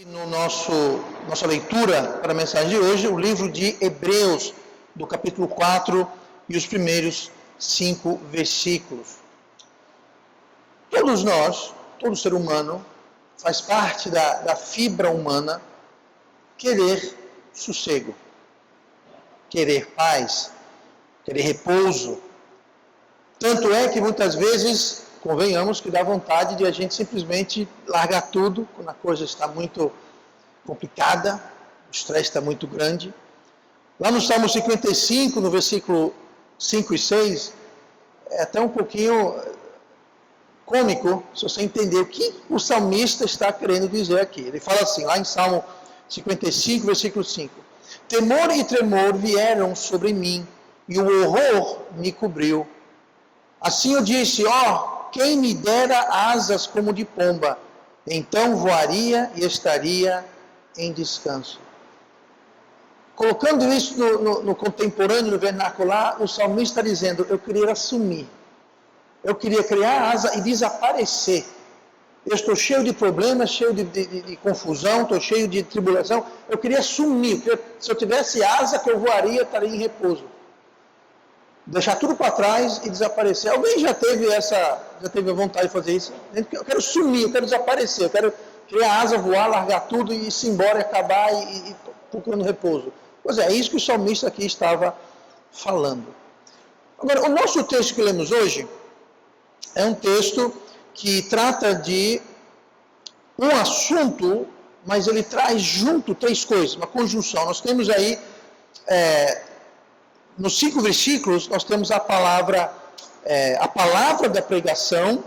No nossa leitura para a mensagem de hoje, o livro de Hebreus, do capítulo 4 e os primeiros 5 versículos. Todos nós, todo ser humano, faz parte da fibra humana querer sossego, querer paz, querer repouso. Tanto é que muitas vezes, convenhamos, que dá vontade de a gente simplesmente largar tudo quando a coisa está muito complicada, o estresse está muito grande. Lá no Salmo 55, no versículo 5 e 6, é até um pouquinho cômico se você entender o que o salmista está querendo dizer aqui. Ele fala assim, lá em Salmo 55, versículo 5: Temor e tremor vieram sobre mim, e o horror me cobriu. Assim eu disse, quem me dera asas como de pomba, então voaria e estaria em descanso. Colocando isso no contemporâneo, no vernacular, o salmista está dizendo, eu queria sumir. Eu queria criar asa e desaparecer. Eu estou cheio de problemas, cheio de confusão, estou cheio de tribulação. Eu queria sumir. Se eu tivesse asa que eu voaria, estaria em repouso. Deixar tudo para trás e desaparecer. Alguém já teve a vontade de fazer isso? Eu quero sumir, eu quero desaparecer, eu quero criar asa, voar, largar tudo e ir embora, acabar e procurando repouso. Pois é isso que o salmista aqui estava falando. Agora, o nosso texto que lemos hoje é um texto que trata de um assunto, mas ele traz junto três coisas, uma conjunção. Nós temos aí, nos 5 versículos, nós temos a palavra da pregação,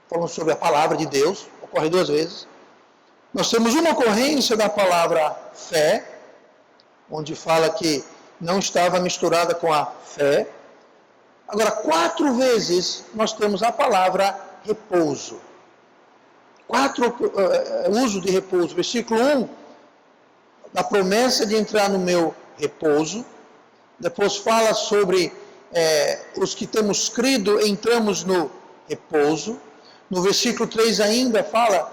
falando sobre a palavra de Deus, ocorre 2 vezes. Nós temos uma ocorrência da palavra fé, onde fala que não estava misturada com a fé. Agora, 4 vezes nós temos a palavra repouso. 4 uso de repouso. Versículo 1, da promessa de entrar no meu repouso. Depois fala sobre os que temos crido, entramos no repouso. No versículo 3 ainda fala,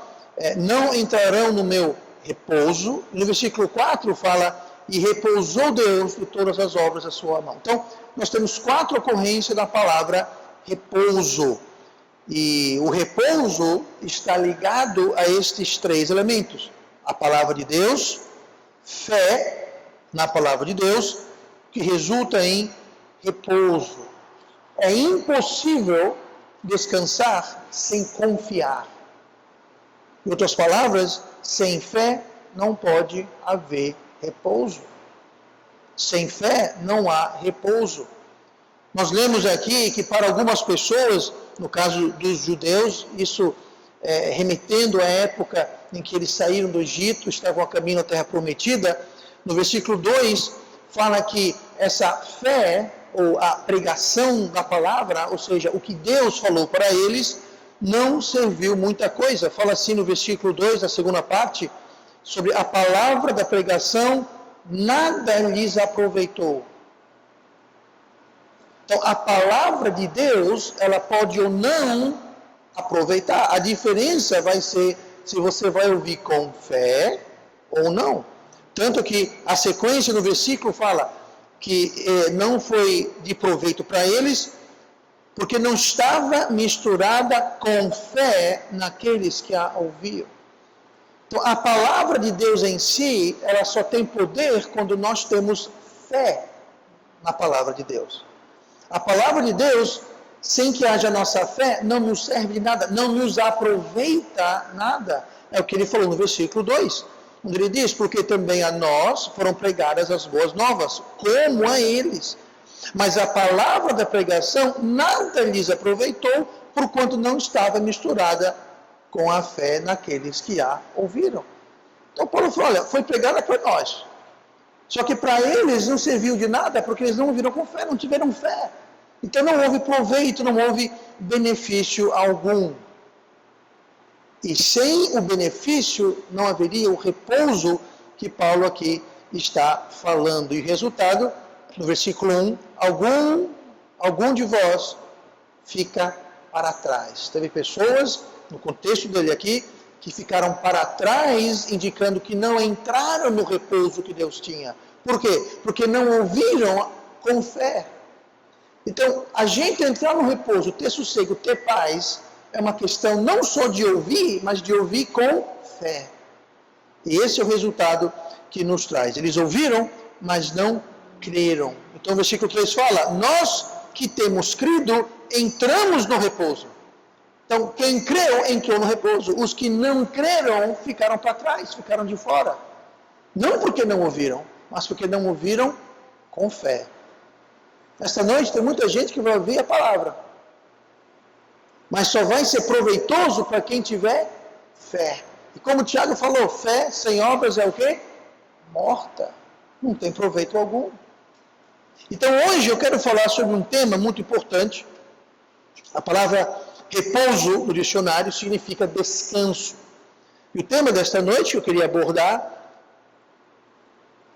não entrarão no meu repouso. No versículo 4 fala, e repousou Deus de todas as obras da sua mão. Então, nós temos 4 ocorrências da palavra repouso. E o repouso está ligado a estes 3 elementos. A palavra de Deus, fé na palavra de Deus, que resulta em repouso. É impossível descansar sem confiar. Em outras palavras, sem fé não pode haver repouso. Sem fé não há repouso. Nós lemos aqui que para algumas pessoas, no caso dos judeus, isso remetendo à época em que eles saíram do Egito, estavam a caminho da terra prometida, no versículo 2, fala que essa fé, ou a pregação da palavra, ou seja, o que Deus falou para eles, não serviu muita coisa. Fala assim no versículo 2, da segunda parte, sobre a palavra da pregação, nada lhes aproveitou. Então, a palavra de Deus, ela pode ou não aproveitar. A diferença vai ser se você vai ouvir com fé ou não. Tanto que a sequência no versículo fala que não foi de proveito para eles, porque não estava misturada com fé naqueles que a ouviam. Então, a palavra de Deus em si, ela só tem poder quando nós temos fé na palavra de Deus. A palavra de Deus, sem que haja nossa fé, não nos serve de nada, não nos aproveita nada. É o que ele falou no versículo 2, onde ele diz, porque também a nós foram pregadas as boas novas, como a eles. Mas a palavra da pregação nada lhes aproveitou, porquanto não estava misturada com a fé naqueles que a ouviram. Então Paulo falou, olha, foi pregada para nós. Só que para eles não serviu de nada, porque eles não ouviram com fé, não tiveram fé. Então não houve proveito, não houve benefício algum. E sem o benefício não haveria o repouso que Paulo aqui está falando. E o resultado, no versículo 1, algum de vós fica para trás. Teve pessoas, no contexto dele aqui, que ficaram para trás, indicando que não entraram no repouso que Deus tinha. Por quê? Porque não ouviram com fé. Então, a gente entrar no repouso, ter sossego, ter paz, é uma questão não só de ouvir, mas de ouvir com fé. E esse é o resultado que nos traz. Eles ouviram, mas não creram. Então o versículo 3 fala: nós que temos crido, entramos no repouso. Então quem creu, entrou no repouso. Os que não creram, ficaram para trás, ficaram de fora. Não porque não ouviram, mas porque não ouviram com fé. Esta noite tem muita gente que vai ouvir a palavra, mas só vai ser proveitoso para quem tiver fé. E como o Tiago falou, fé sem obras é o quê? Morta. Não tem proveito algum. Então hoje eu quero falar sobre um tema muito importante. A palavra repouso no dicionário significa descanso. E o tema desta noite que eu queria abordar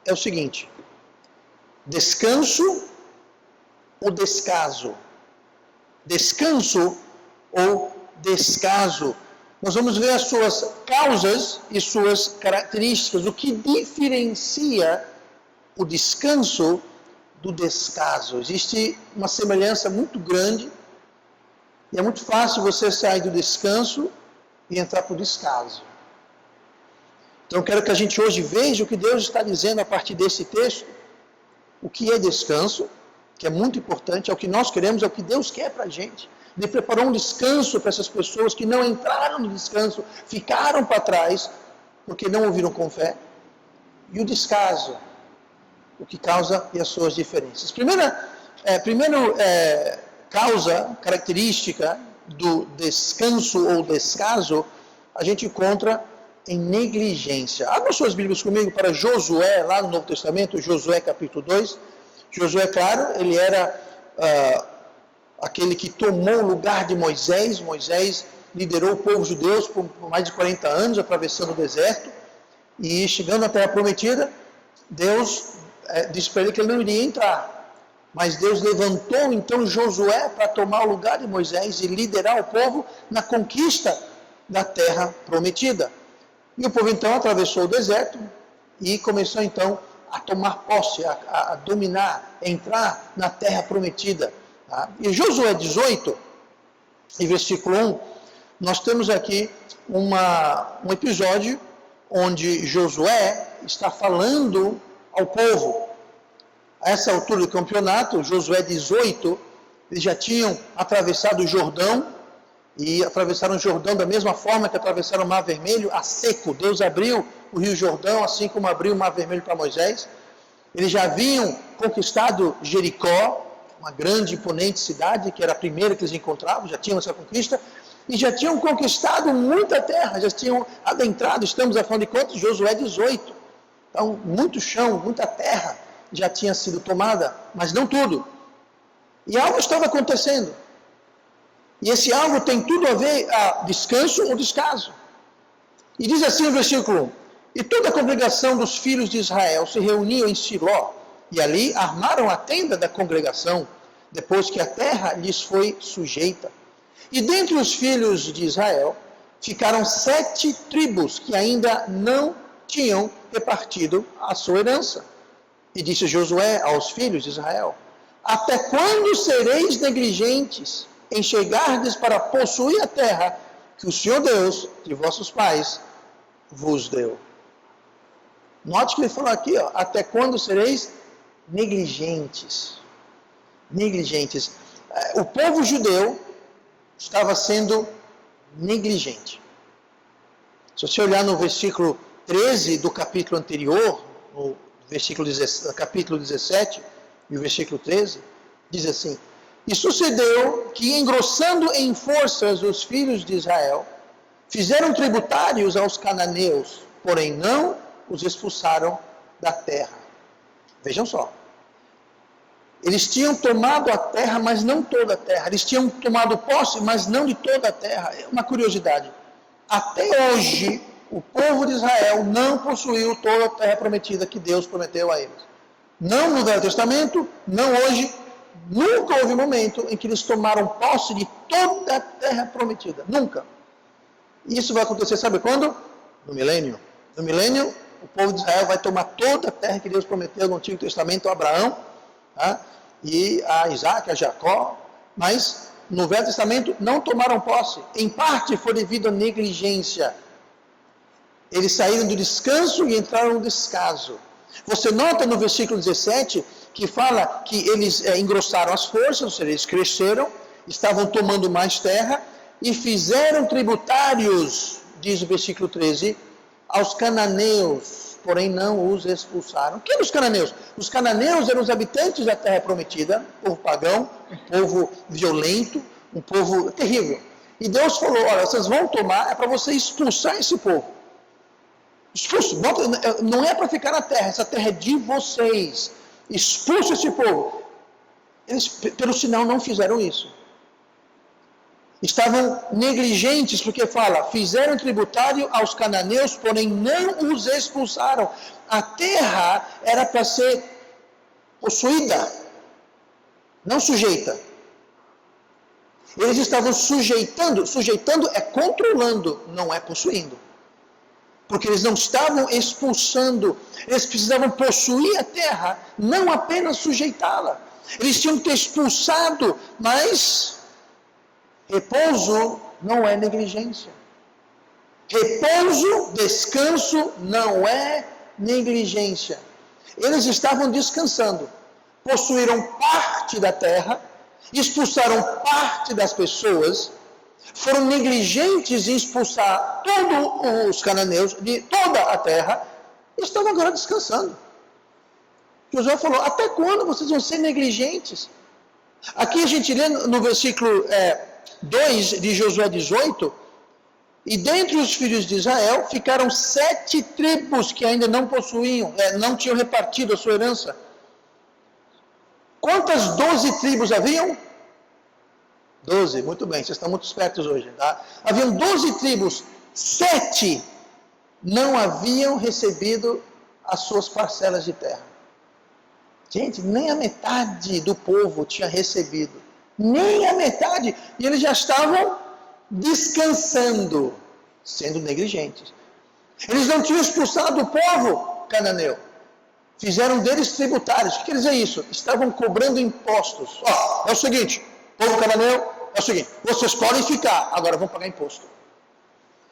é o seguinte: descanso ou descaso? Descanso ou descaso? Nós vamos ver as suas causas e suas características, o que diferencia o descanso do descaso. Existe uma semelhança muito grande e é muito fácil você sair do descanso e entrar para o descaso. Então eu quero que a gente hoje veja o que Deus está dizendo a partir desse texto, o que é descanso, que é muito importante, é o que nós queremos, é o que Deus quer para a gente. Ele preparou um descanso para essas pessoas que não entraram no descanso, ficaram para trás, porque não ouviram com fé. E o descaso, o que causa e as suas diferenças. Primeira causa, característica do descanso ou descaso, a gente encontra em negligência. Abra suas Bíblias comigo para Josué, lá no Novo Testamento, Josué capítulo 2. Josué, claro, ele era aquele que tomou o lugar de Moisés. Moisés liderou o povo judeu por mais de 40 anos, atravessando o deserto, e chegando à Terra Prometida, Deus disse para ele que ele não iria entrar. Mas Deus levantou então Josué para tomar o lugar de Moisés e liderar o povo na conquista da Terra Prometida. E o povo então atravessou o deserto e começou então a tomar posse, a dominar, a entrar na Terra Prometida. Tá? E Josué 18, em versículo 1, nós temos aqui um episódio onde Josué está falando ao povo. A essa altura do campeonato, Josué 18, eles já tinham atravessado o Jordão, e atravessaram o Jordão da mesma forma que atravessaram o Mar Vermelho, a seco. Deus abriu o Rio Jordão, assim como abriu o Mar Vermelho para Moisés. Eles já haviam conquistado Jericó, uma grande, imponente cidade, que era a primeira que eles encontravam, já tinham essa conquista, e já tinham conquistado muita terra, já tinham adentrado, estamos a falando de contas, Josué 18. Então, muito chão, muita terra já tinha sido tomada, mas não tudo. E algo estava acontecendo. E esse algo tem tudo a ver a descanso ou descaso. E diz assim o versículo 1: e toda a congregação dos filhos de Israel se reuniu em Siló, e ali armaram a tenda da congregação, depois que a terra lhes foi sujeita. E dentre os filhos de Israel ficaram 7 tribos que ainda não tinham repartido a sua herança. E disse Josué aos filhos de Israel: até quando sereis negligentes em chegardes para possuir a terra que o Senhor Deus de vossos pais vos deu? Note que ele falou aqui, até quando sereis negligentes? Negligentes. O povo judeu estava sendo negligente. Se você olhar no versículo 13 do capítulo anterior, no capítulo 17 e o versículo 13, diz assim: e sucedeu que, engrossando em forças os filhos de Israel, fizeram tributários aos cananeus, porém não os expulsaram da terra. Vejam só. Eles tinham tomado a terra, mas não toda a terra. Eles tinham tomado posse, mas não de toda a terra. É uma curiosidade. Até hoje, o povo de Israel não possuiu toda a terra prometida que Deus prometeu a eles. Não no Velho Testamento, não hoje. Nunca houve momento em que eles tomaram posse de toda a terra prometida. Nunca. Isso vai acontecer, sabe quando? No milênio. No milênio, o povo de Israel vai tomar toda a terra que Deus prometeu no Antigo Testamento a Abraão, tá? E a Isaac, a Jacó, mas no Velho Testamento não tomaram posse. Em parte foi devido à negligência. Eles saíram do descanso e entraram no descaso. Você nota no versículo 17 que fala que eles engrossaram as forças, ou seja, eles cresceram, estavam tomando mais terra e fizeram tributários, diz o versículo 13, aos cananeus, porém não os expulsaram. Quem eram os cananeus? Os cananeus eram os habitantes da terra prometida, um povo pagão, um povo violento, um povo terrível. E Deus falou, olha, vocês vão tomar, é para você expulsar esse povo. Expulso, não é para ficar na terra, essa terra é de vocês. Expulsa esse povo. Eles, pelo sinal, não fizeram isso. Estavam negligentes, porque fala, fizeram tributário aos cananeus, porém não os expulsaram. A terra era para ser possuída, não sujeita. Eles estavam sujeitando é controlando, não é possuindo. Porque eles não estavam expulsando, eles precisavam possuir a terra, não apenas sujeitá-la. Eles tinham que ter expulsado, mas repouso não é negligência. Repouso, descanso não é negligência. Eles estavam descansando, possuíram parte da terra, expulsaram parte das pessoas, foram negligentes em expulsar todos os cananeus de toda a terra, e estão agora descansando. Josué falou, até quando vocês vão ser negligentes? Aqui a gente lê no versículo 2 de Josué 18, e dentre os filhos de Israel ficaram 7 tribos que ainda não possuíam, não tinham repartido a sua herança. Quantas 12 tribos haviam? 12, muito bem, vocês estão muito espertos hoje, tá? Haviam 12 tribos, 7 não haviam recebido as suas parcelas de terra. Gente, nem a metade do povo tinha recebido, nem a metade, e eles já estavam descansando, sendo negligentes. Eles não tinham expulsado o povo cananeu, fizeram deles tributários. O que quer dizer isso? Estavam cobrando impostos. É o seguinte, povo cananeu, é o seguinte, vocês podem ficar, agora vão pagar imposto.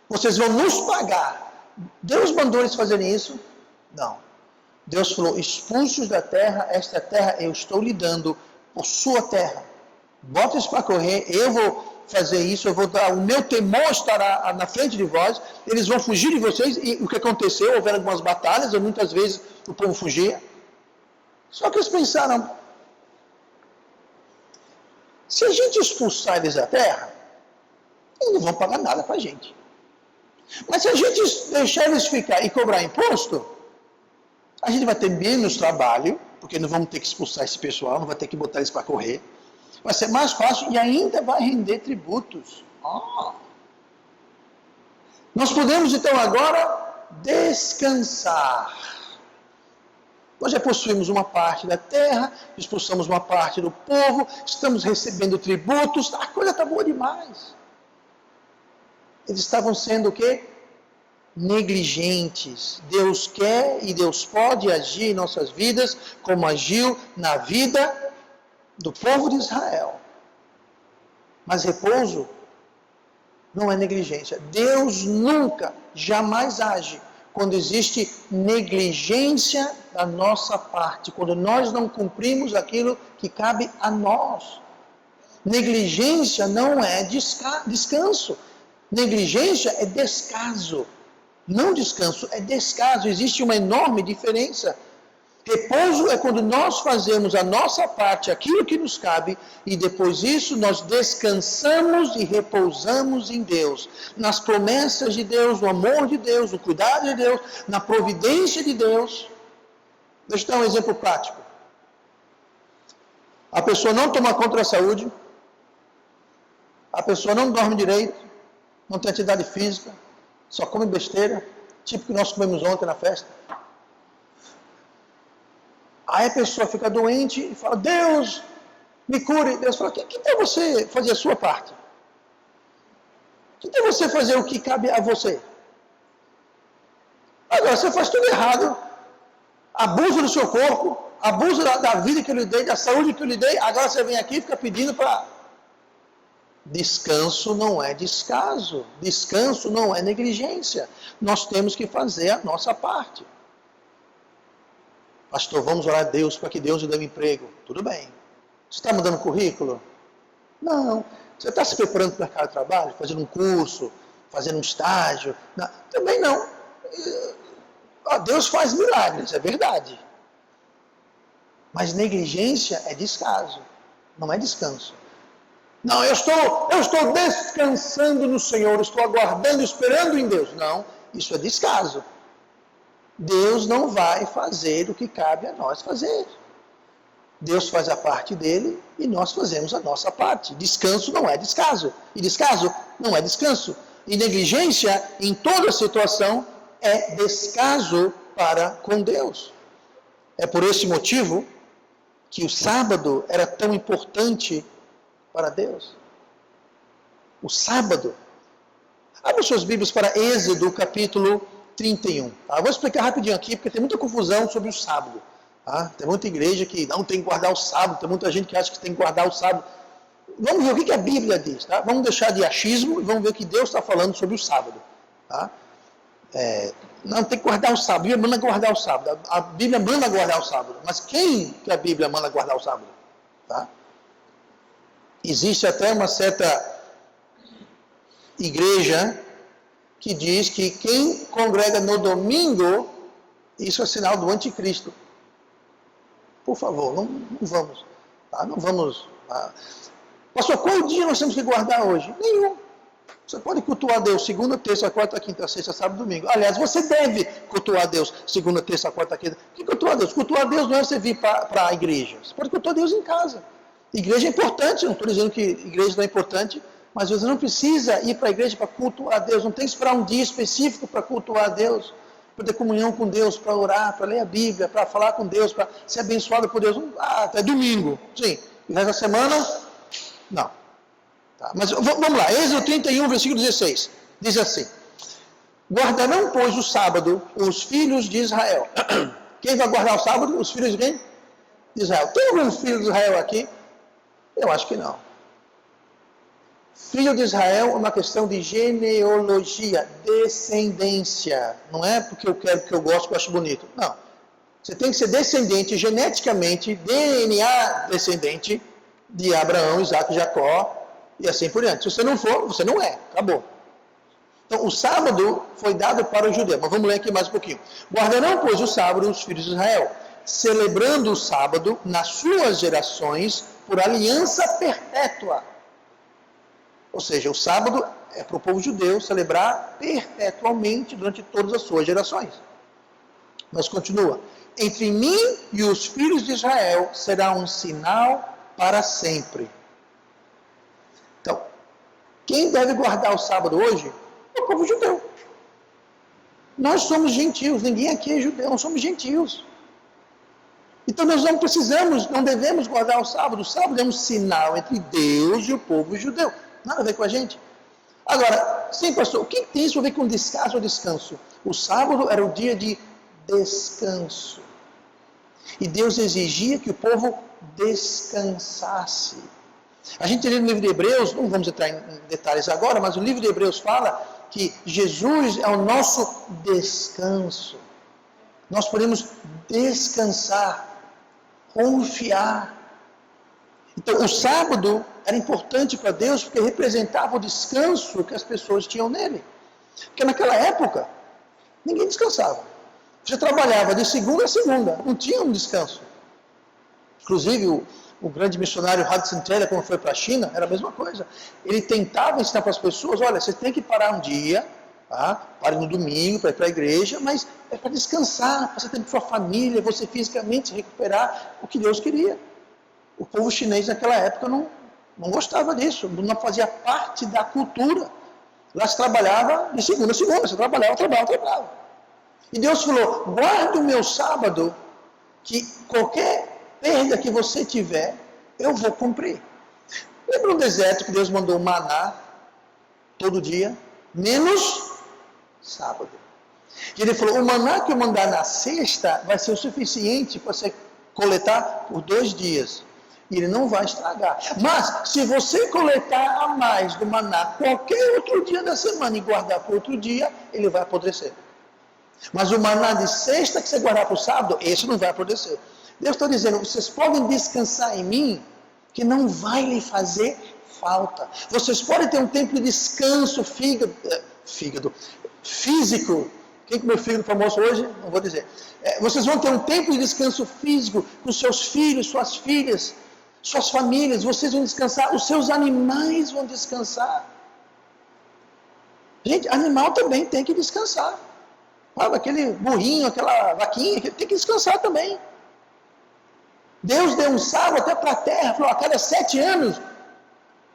Vocês vão nos pagar. Deus mandou eles fazerem isso? Não. Deus falou, expulsos da terra, esta terra eu estou lhe dando por sua terra. Bota isso para correr, eu vou fazer isso, eu vou dar, o meu temor estará na frente de vós, eles vão fugir de vocês, e o que aconteceu, houveram algumas batalhas, e muitas vezes o povo fugia. Só que eles pensaram, se a gente expulsar eles da terra, eles não vão pagar nada para a gente. Mas se a gente deixar eles ficar e cobrar imposto, a gente vai ter menos trabalho, porque não vamos ter que expulsar esse pessoal, não vai ter que botar eles para correr. Vai ser mais fácil e ainda vai render tributos. Nós podemos então agora descansar. Nós já possuímos uma parte da terra, expulsamos uma parte do povo, estamos recebendo tributos, a coisa está boa demais. Eles estavam sendo o quê? Negligentes. Deus quer e Deus pode agir em nossas vidas como agiu na vida do povo de Israel. Mas repouso não é negligência. Deus nunca, jamais age quando existe negligência da nossa parte, quando nós não cumprimos aquilo que cabe a nós. Negligência não é descanso. Negligência é descaso. Não descanso, é descaso. Existe uma enorme diferença. Repouso é quando nós fazemos a nossa parte, aquilo que nos cabe, e depois disso nós descansamos e repousamos em Deus, nas promessas de Deus, no amor de Deus, no cuidado de Deus, na providência de Deus. Deixa eu dar um exemplo prático. A pessoa não toma conta da saúde, a pessoa não dorme direito, não tem atividade física, só come besteira, tipo que nós comemos ontem na festa. Aí a pessoa fica doente e fala, Deus, me cure. Deus fala, que tal você fazer a sua parte? Que tal você fazer o que cabe a você? Agora, você faz tudo errado, abusa do seu corpo, abusa da vida que eu lhe dei, da saúde que eu lhe dei, agora você vem aqui e fica pedindo para... Descanso não é descaso, descanso não é negligência. Nós temos que fazer a nossa parte. Pastor, vamos orar a Deus para que Deus lhe dê um emprego. Tudo bem. Você está mandando currículo? Não. Você está se preparando para o mercado de trabalho, fazendo um curso, fazendo um estágio? Não. Também não. Deus faz milagres, é verdade. Mas negligência é descaso, não é descanso. Não, eu estou descansando no Senhor, estou aguardando, esperando em Deus. Não, isso é descaso. Deus não vai fazer o que cabe a nós fazer. Deus faz a parte dele e nós fazemos a nossa parte. Descanso não é descaso. E descaso não é descanso. E negligência, em toda situação, é descaso para com Deus. É por esse motivo que o sábado era tão importante para Deus. O sábado. Abra suas Bíblias para Êxodo, capítulo 31. Tá? Eu vou explicar rapidinho aqui, porque tem muita confusão sobre o sábado. Tá? Tem muita igreja que não tem que guardar o sábado, tem muita gente que acha que tem que guardar o sábado. Vamos ver o que a Bíblia diz. Tá? Vamos deixar de achismo e vamos ver o que Deus está falando sobre o sábado. Tá? Não tem que guardar o sábado. A Bíblia manda guardar o sábado. A Bíblia manda guardar o sábado. Mas quem que a Bíblia manda guardar o sábado? Tá? Existe até uma certa igreja que diz que quem congrega no domingo, isso é sinal do anticristo. Por favor, não vamos. Tá? Não vamos. Tá? Pastor, qual dia nós temos que guardar hoje? Nenhum. Você pode cultuar Deus segunda, terça, quarta, quinta, sexta, sábado, domingo. Aliás, você deve cultuar Deus segunda, terça, quarta, quinta. O que cultuar Deus? Cultuar Deus não é você vir para a igreja. Você pode cultuar Deus em casa. Igreja é importante, não estou dizendo que igreja não é importante, mas você não precisa ir para a igreja para cultuar a Deus. Não tem que esperar um dia específico para cultuar a Deus, para ter comunhão com Deus, para orar, para ler a Bíblia, para falar com Deus, para ser abençoado por Deus. Até domingo, sim. E nessa semana, não. Tá, mas vamos lá, Êxodo 31, versículo 16. Diz assim: guardarão, pois, o sábado os filhos de Israel. Quem vai guardar o sábado? Os filhos de quem? De Israel. Tem algum filho de Israel aqui? Eu acho que não. Filho de Israel é uma questão de genealogia, descendência. Não é porque eu quero, porque eu gosto, porque eu acho bonito. Não. Você tem que ser descendente, geneticamente, DNA descendente de Abraão, Isaac, Jacó e assim por diante. Se você não for, você não é. Acabou. Então, o sábado foi dado para os judeus. Mas vamos ler aqui mais um pouquinho. Guardarão, pois, o sábado os filhos de Israel, celebrando o sábado nas suas gerações por aliança perpétua. Ou seja, o sábado é para o povo judeu celebrar perpetuamente durante todas as suas gerações. Mas continua. Entre mim e os filhos de Israel será um sinal para sempre. Então, quem deve guardar o sábado hoje é o povo judeu. Nós somos gentios, ninguém aqui é judeu, nós somos gentios. Então nós não precisamos, não devemos guardar o sábado. O sábado é um sinal entre Deus e o povo judeu. Nada a ver com a gente. Agora, sim, pastor, o que tem isso a ver com descaso ou descanso? O sábado era o dia de descanso. E Deus exigia que o povo descansasse. A gente lê no livro de Hebreus, não vamos entrar em detalhes agora, mas o livro de Hebreus fala que Jesus é o nosso descanso. Nós podemos descansar, confiar. Então, o sábado era importante para Deus porque representava o descanso que as pessoas tinham nele. Porque naquela época, ninguém descansava. Você trabalhava de segunda a segunda, não tinha um descanso. Inclusive, o grande missionário Hudson Taylor, quando foi para a China, era a mesma coisa. Ele tentava ensinar para as pessoas, olha, você tem que parar um dia, tá? Pare no domingo para ir para a igreja, mas é para descansar, para você ter sua família, você fisicamente recuperar o que Deus queria. O povo chinês naquela época não gostava disso, não fazia parte da cultura. Lá se trabalhava de segunda a segunda, você trabalhava. E Deus falou, guarda o meu sábado, que qualquer perda que você tiver, eu vou cumprir. Lembra no deserto que Deus mandou o maná? todo dia, menos sábado. E ele falou, o maná que eu mandar na sexta vai ser o suficiente para você coletar por 2 dias. E ele não vai estragar. Mas, se você coletar a mais do maná qualquer outro dia da semana e guardar para outro dia, ele vai apodrecer. Mas o maná de sexta que você guardar para o sábado, esse não vai apodrecer. Deus está dizendo, vocês podem descansar em mim, que não vai lhe fazer falta. Vocês podem ter um tempo de descanso físico. Quem comeu fígado famoso hoje? Não vou dizer. Vocês vão ter um tempo de descanso físico com seus filhos, suas filhas, suas famílias. Vocês vão descansar, os seus animais vão descansar. Gente, animal também tem que descansar. Aquele burrinho, aquela vaquinha, tem que descansar também. Deus deu um sábado até para a terra, falou, a cada 7 anos,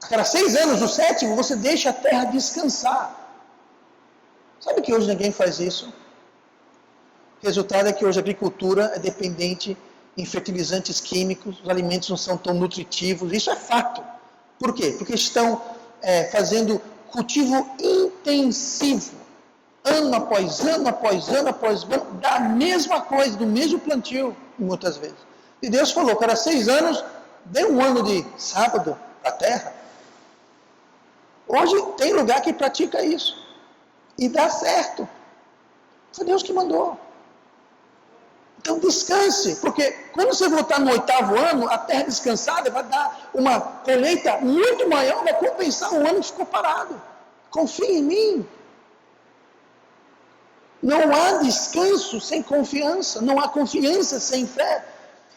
a cada 6 anos, o 7º, você deixa a terra descansar. Sabe que hoje ninguém faz isso? O resultado é que hoje a agricultura é dependente em fertilizantes químicos, os alimentos não são tão nutritivos, isso é fato. Por quê? Porque estão fazendo cultivo intensivo, ano após ano, após ano, após ano, da mesma coisa, do mesmo plantio, muitas vezes. E Deus falou, cada 6 anos, dê um ano de sábado para a terra. Hoje tem lugar que pratica isso. E dá certo. Foi Deus que mandou. Então descanse, porque quando você voltar no 8º ano, a terra descansada vai dar uma colheita muito maior, vai compensar o ano que ficou parado. Confie em mim. Não há descanso sem confiança, não há confiança sem fé.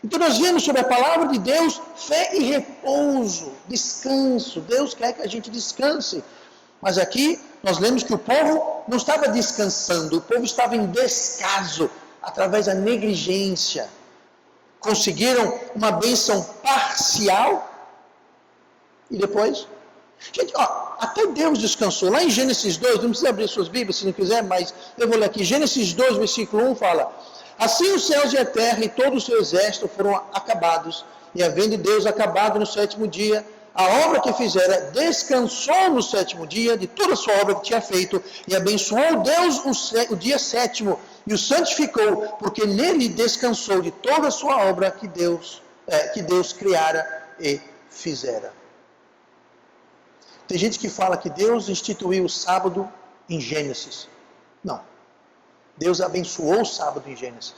Então nós vemos sobre a palavra de Deus, fé e repouso, descanso. Deus quer que a gente descanse. Mas aqui nós lemos que o povo não estava descansando, o povo estava em descaso, através da negligência. Conseguiram uma bênção parcial e depois... Gente, até Deus descansou. Lá em Gênesis 2, não precisa abrir suas Bíblias se não quiser, mas eu vou ler aqui. Gênesis 2, versículo 1 fala: assim os céus e a terra e todo o seu exército foram acabados, e havendo Deus acabado no 7º dia, a obra que fizera, descansou no 7º dia de toda a sua obra que tinha feito, e abençoou Deus o dia 7º, e o santificou, porque nele descansou de toda a sua obra que Deus criara e fizera. Tem gente que fala que Deus instituiu o sábado em Gênesis. Não. Deus abençoou o sábado em Gênesis.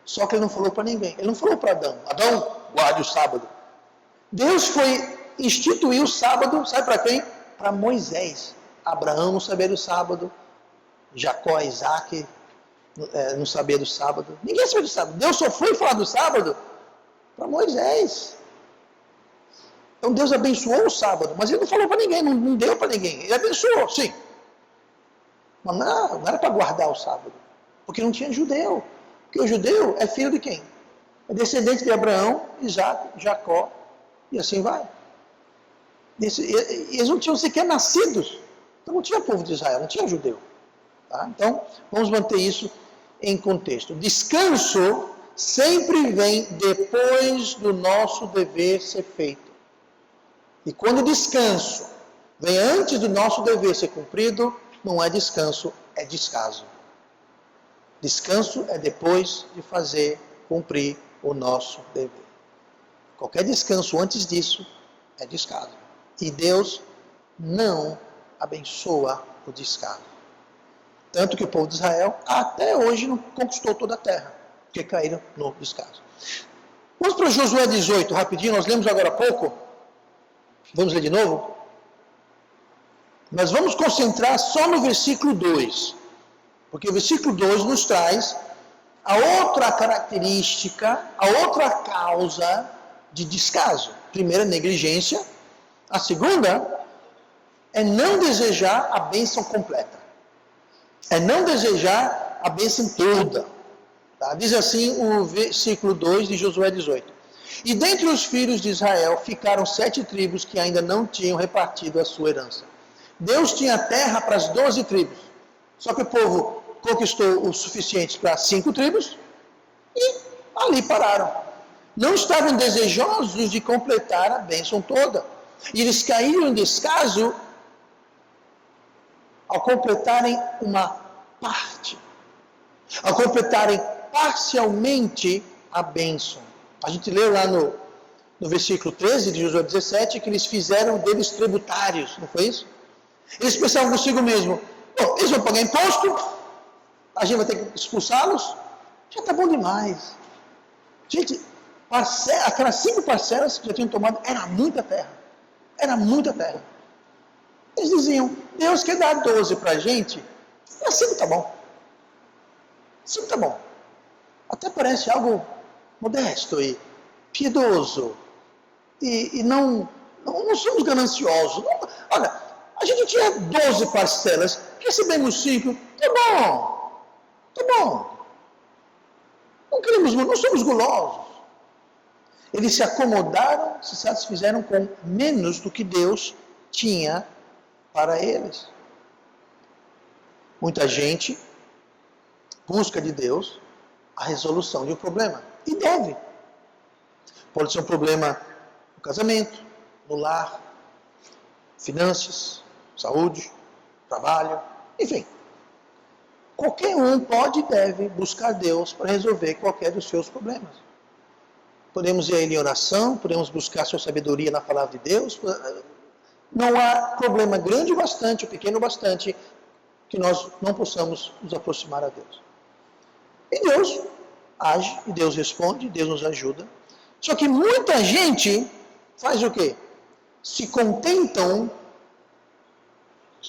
Só que ele não falou para ninguém. Ele não falou para Adão. Adão, guarde o sábado. Deus instituiu o sábado, sabe para quem? Para Moisés. Abraão não sabia do sábado. Jacó, Isaac não sabia do sábado. Ninguém sabia do sábado. Deus só foi falar do sábado para Moisés. Então Deus abençoou o sábado, mas ele não falou para ninguém, não deu para ninguém. Ele abençoou, sim. Mas não era para guardar o sábado, porque não tinha judeu. Porque o judeu é filho de quem? É descendente de Abraão, Isaac, Jacó, e assim vai. Eles não tinham sequer nascidos. Então não tinha povo de Israel, não tinha judeu. Tá? Então, vamos manter isso em contexto. Descanso sempre vem depois do nosso dever ser feito. E quando o descanso vem antes do nosso dever ser cumprido, não é descanso, é descaso. Descanso é depois de cumprir o nosso dever. Qualquer descanso antes disso é descaso. E Deus não abençoa o descaso. Tanto que o povo de Israel até hoje não conquistou toda a terra, porque caíram no descaso. Vamos para Josué 18, rapidinho, nós lemos agora há pouco. Vamos ler de novo? Mas vamos concentrar só no versículo 2. Porque o versículo 2 nos traz a outra característica, a outra causa de descaso. Primeira, negligência. A segunda é não desejar a bênção completa. É não desejar a bênção toda. Tá? Diz assim o versículo 2 de Josué 18. E dentre os filhos de Israel ficaram 7 tribos que ainda não tinham repartido a sua herança. Deus tinha terra para as 12 tribos. Só que o povo conquistou o suficiente para 5 tribos e ali pararam. Não estavam desejosos de completar a bênção toda. E eles caíram em descaso ao completarem uma parte, ao completarem parcialmente a bênção. A gente leu lá no versículo 13 de Josué 17 que eles fizeram deles tributários, não foi isso? Eles pensavam consigo mesmo, bom, eles vão pagar imposto, a gente vai ter que expulsá-los, já está bom demais. Gente, aquelas 5 parcelas que já tinham tomado, era muita terra. Era muita terra. Eles diziam, Deus quer dar 12 para a gente, mas 5 está bom. 5 está bom. Até parece algo modesto e piedoso. E não somos gananciosos. Olha, a gente tinha 12 parcelas, recebemos 5, tá bom. Tá bom. Não somos gulosos. Eles se acomodaram, se satisfizeram com menos do que Deus tinha para eles. Muita gente busca de Deus a resolução de um problema. E deve. Pode ser um problema no casamento, no lar, finanças, saúde, trabalho, enfim. Qualquer um pode e deve buscar Deus para resolver qualquer dos seus problemas. Podemos ir a Ele em oração, podemos buscar sua sabedoria na palavra de Deus. Não há problema grande o bastante, ou pequeno o bastante, que nós não possamos nos aproximar a Deus. E Deus age, e Deus responde, e Deus nos ajuda. Só que muita gente faz o quê? Se contentam,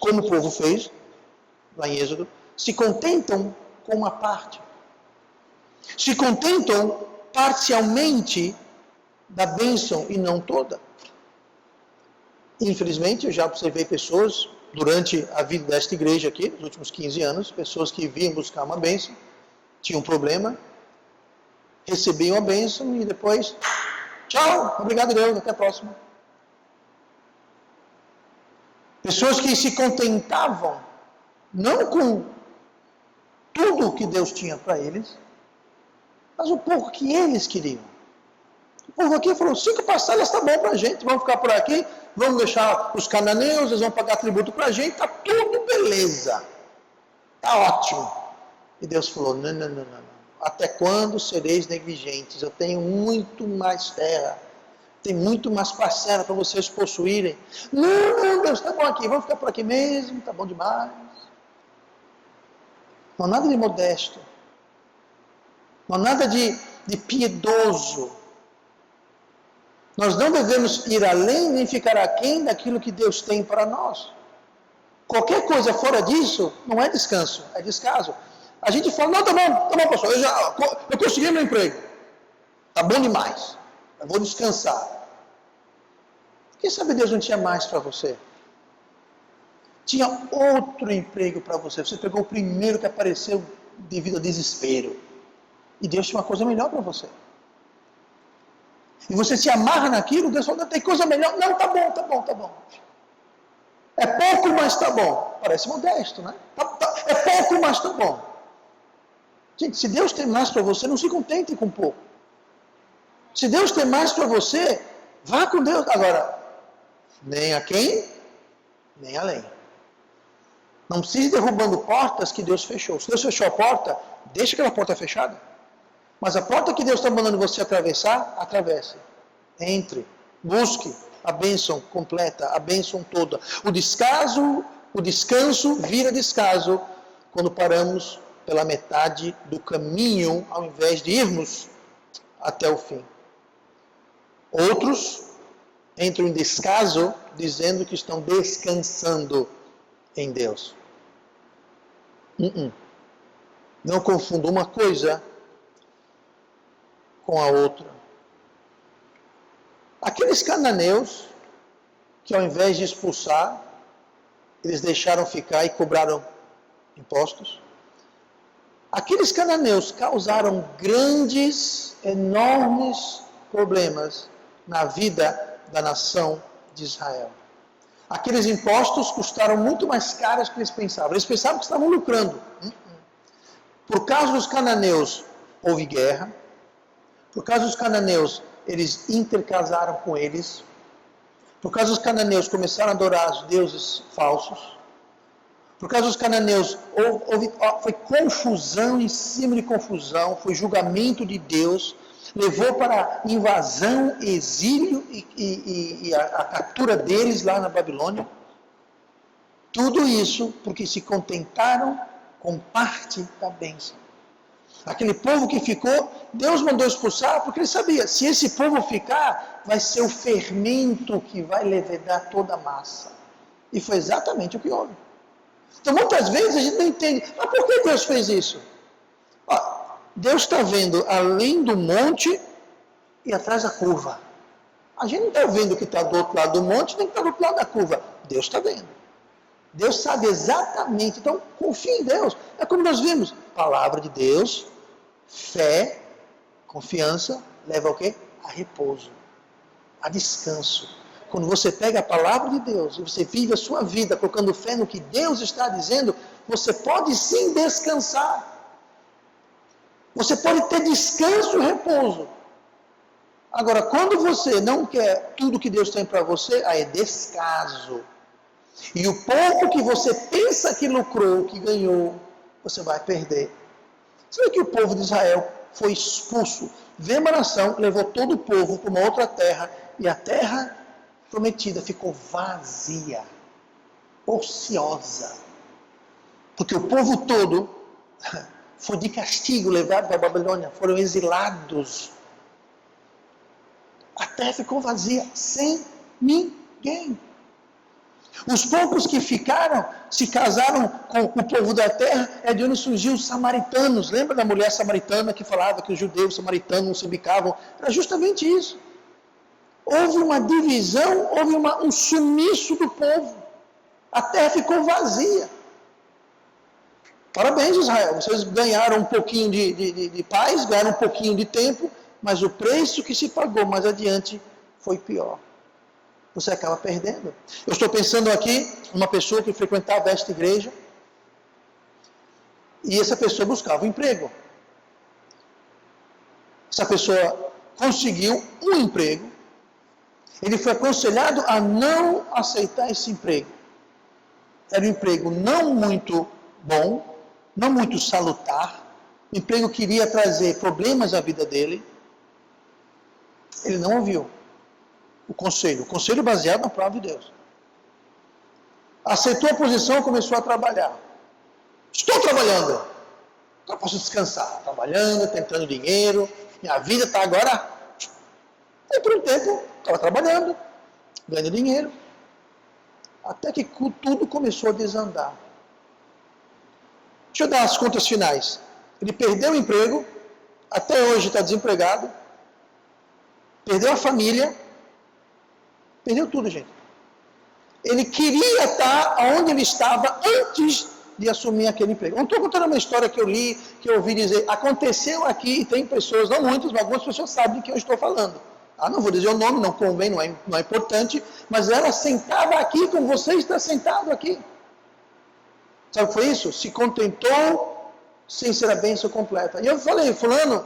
como o povo fez, lá em Êxodo, se contentam com uma parte. Se contentam parcialmente da bênção e não toda. Infelizmente, eu já observei pessoas, durante a vida desta igreja aqui, nos últimos 15 anos, pessoas que vinham buscar uma bênção, tinham um problema, recebiam a bênção e depois, tchau, obrigado Deus, até a próxima. Pessoas que se contentavam, não com tudo que Deus tinha para eles, mas o pouco que eles queriam. O povo aqui falou, 5 parcelas está bom para a gente, vamos ficar por aqui, vamos deixar os cananeus, eles vão pagar tributo para a gente, está tudo beleza, está ótimo. E Deus falou, não, até quando sereis negligentes? Eu tenho muito mais terra, tem muito mais parcela para vocês possuírem. Não, Deus, está bom aqui, vamos ficar por aqui mesmo, está bom demais. Não há nada de modesto, não há nada de piedoso. Nós não devemos ir além nem ficar aquém daquilo que Deus tem para nós. Qualquer coisa fora disso não é descanso, é descaso. A gente fala, não, tá bom, pastor, eu consegui meu emprego. Tá bom demais, eu vou descansar. Quem sabe Deus não tinha mais para você? Tinha outro emprego para você. Você pegou o primeiro que apareceu devido ao desespero. E Deus tinha uma coisa melhor para você. E você se amarra naquilo, Deus fala, tem coisa melhor. Não, tá bom. É pouco, mas tá bom. Parece modesto, né? É pouco, mas tá bom. Gente, se Deus tem mais para você, não se contente com pouco. Se Deus tem mais para você, vá com Deus. Agora, nem aquém, nem além. Não precise ir derrubando portas que Deus fechou. Se Deus fechou a porta, deixa aquela porta fechada. Mas a porta que Deus está mandando você atravessar, atravesse. Entre, busque a bênção completa, a bênção toda. O descanso vira descaso quando paramos pela metade do caminho, ao invés de irmos até o fim. Outros entram em descaso, dizendo que estão descansando em Deus. Não confunda uma coisa com a outra. Aqueles cananeus que ao invés de expulsar, eles deixaram ficar e cobraram impostos. Aqueles cananeus causaram grandes, enormes problemas na vida da nação de Israel. Aqueles impostos custaram muito mais caros do que eles pensavam. Eles pensavam que estavam lucrando. Por causa dos cananeus, houve guerra. Por causa dos cananeus, eles intercasaram com eles. Por causa dos cananeus, começaram a adorar os deuses falsos. Por causa dos cananeus, foi confusão em cima de confusão, foi julgamento de Deus, levou para invasão, exílio e a captura deles lá na Babilônia. Tudo isso porque se contentaram com parte da bênção. Aquele povo que ficou, Deus mandou expulsar porque ele sabia, se esse povo ficar, vai ser o fermento que vai levedar toda a massa. E foi exatamente o que houve. Então muitas vezes a gente não entende, mas por que Deus fez isso? Deus está vendo além do monte e atrás da curva. A gente não está vendo o que está do outro lado do monte, nem o que está do outro lado da curva. Deus está vendo. Deus sabe exatamente. Então, confie em Deus. É como nós vimos. Palavra de Deus, fé, confiança, leva ao quê? A repouso, a descanso. Quando você pega a palavra de Deus e você vive a sua vida colocando fé no que Deus está dizendo, você pode sim descansar. Você pode ter descanso e repouso. Agora, quando você não quer tudo que Deus tem para você, aí é descaso. E o pouco que você pensa que lucrou, que ganhou, você vai perder. Sabe que o povo de Israel foi expulso? Veio uma nação, levou todo o povo para uma outra terra, e a terra prometida ficou vazia, ociosa. Porque o povo todo foi de castigo levado para a Babilônia, foram exilados. A terra ficou vazia, sem ninguém. Os poucos que ficaram, se casaram com o povo da terra, é de onde surgiu os samaritanos. Lembra da mulher samaritana que falava que os judeus samaritanos não se bicavam? Era justamente isso. Houve uma divisão, houve um sumiço do povo. A terra ficou vazia. Parabéns, Israel. Vocês ganharam um pouquinho de paz, ganharam um pouquinho de tempo, mas o preço que se pagou mais adiante foi pior. Você acaba perdendo. Eu estou pensando aqui uma pessoa que frequentava esta igreja e essa pessoa buscava um emprego. Essa pessoa conseguiu um emprego. Ele foi aconselhado a não aceitar esse emprego. Era um emprego não muito bom, não muito salutar, um emprego que iria trazer problemas à vida dele. Ele não ouviu o conselho baseado na palavra de Deus. Aceitou a posição e começou a trabalhar. Estou trabalhando, agora posso descansar. Trabalhando, tentando dinheiro, minha vida está agora. Aí por um tempo, estava trabalhando, ganhando dinheiro, até que tudo começou a desandar. Deixa eu dar as contas finais. Ele perdeu o emprego, até hoje está desempregado, perdeu a família, perdeu tudo, gente. Ele queria estar onde ele estava antes de assumir aquele emprego. Eu não estou contando uma história que eu li, que eu ouvi dizer, aconteceu aqui, e tem pessoas, não muitas, mas algumas pessoas sabem do que eu estou falando. Não vou dizer o nome, não convém, não é importante, mas ela sentava aqui como você está sentado aqui. Sabe o que foi isso? Se contentou sem ser a bênção completa. E eu falei, fulano,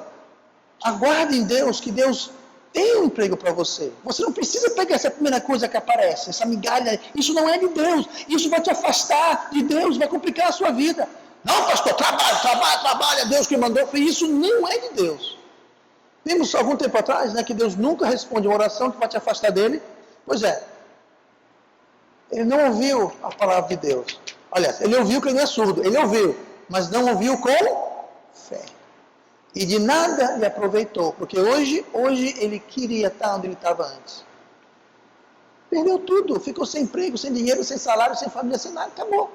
aguarde em Deus, que Deus tem um emprego para você. Você não precisa pegar essa primeira coisa que aparece, essa migalha. Isso não é de Deus. Isso vai te afastar de Deus, vai complicar a sua vida. Não, pastor, trabalha, Deus que mandou. Isso não é de Deus. Vimos algum tempo atrás, né, que Deus nunca responde uma oração que vai te afastar dele. Pois é. Ele não ouviu a palavra de Deus. Aliás, ele ouviu que ele não é surdo. Ele ouviu, mas não ouviu com fé. E de nada lhe aproveitou, porque hoje ele queria estar onde ele estava antes. Perdeu tudo, ficou sem emprego, sem dinheiro, sem salário, sem família, sem nada, acabou.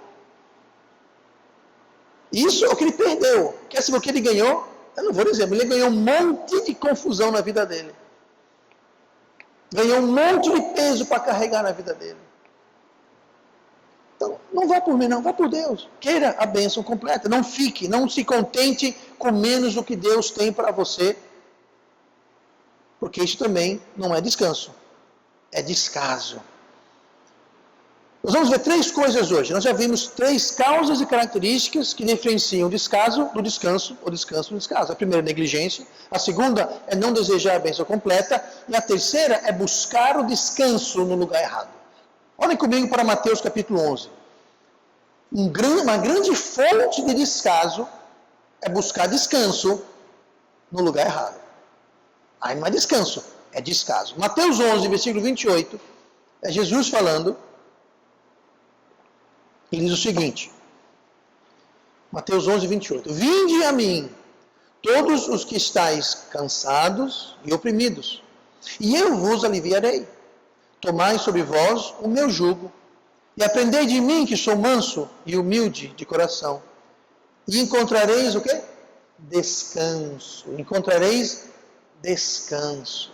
Isso é o que ele perdeu. Quer saber o que ele ganhou? Eu não vou dizer, mas ele ganhou um monte de confusão na vida dele. Ganhou um monte de peso para carregar na vida dele. Então, não vá por mim não, vá por Deus. Queira a bênção completa. Não fique, não se contente com menos do que Deus tem para você. Porque isso também não é descanso. É descaso. Nós vamos ver 3 coisas hoje. Nós já vimos 3 causas e características que diferenciam o descaso do descanso, ou descanso do descaso. A primeira é negligência, a segunda é não desejar a bênção completa, e a terceira é buscar o descanso no lugar errado. Olhem comigo para Mateus capítulo 11. Uma grande fonte de descaso é buscar descanso no lugar errado. Aí não é descanso, é descaso. Mateus 11, versículo 28, é Jesus falando. Ele diz o seguinte, Mateus 11, 28. Vinde a mim, todos os que estáis cansados e oprimidos, e eu vos aliviarei. Tomai sobre vós o meu jugo, e aprendei de mim, que sou manso e humilde de coração. E encontrareis o quê? Descanso. Encontrareis descanso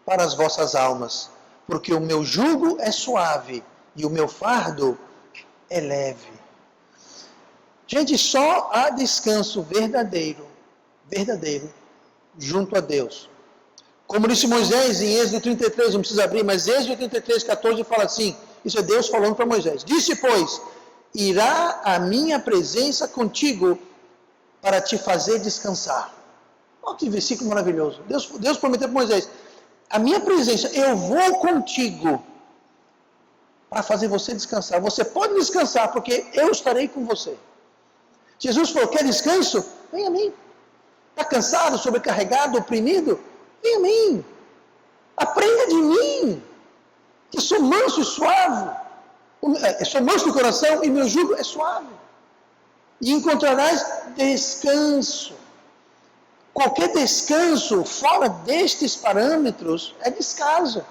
para as vossas almas, porque o meu jugo é suave e o meu fardo é leve. Gente, só há descanso verdadeiro junto a Deus. Como disse Moisés em Êxodo 33, não precisa abrir, mas Êxodo 33, 14 fala assim, isso é Deus falando para Moisés. Disse, pois, irá a minha presença contigo para te fazer descansar. Olha que versículo maravilhoso. Deus prometeu para Moisés, a minha presença, eu vou contigo para fazer você descansar. Você pode descansar, porque eu estarei com você. Jesus falou, quer descanso? Vem a mim. Está cansado, sobrecarregado, oprimido? Vem a mim. Aprenda de mim, que sou manso e suave. Eu sou manso de coração e meu jugo é suave. E encontrarás descanso. Qualquer descanso fora destes parâmetros é descaso.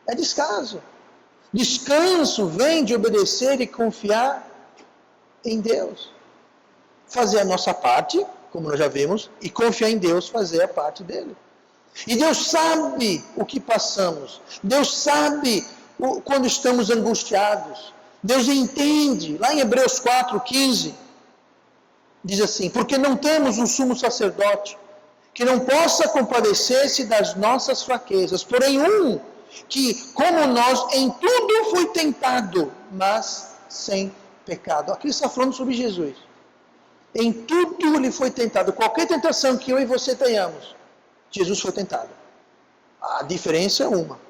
É descaso. Descanso vem de obedecer e confiar em Deus. Fazer a nossa parte, como nós já vimos, e confiar em Deus, fazer a parte dele. E Deus sabe o que passamos. Deus sabe quando estamos angustiados. Deus entende. Lá em Hebreus 4:15, diz assim, porque não temos um sumo sacerdote que não possa compadecer-se das nossas fraquezas, porém que, como nós, em tudo foi tentado, mas sem pecado. Aqui está falando sobre Jesus. Em tudo ele foi tentado. Qualquer tentação que eu e você tenhamos, Jesus foi tentado. A diferença é uma.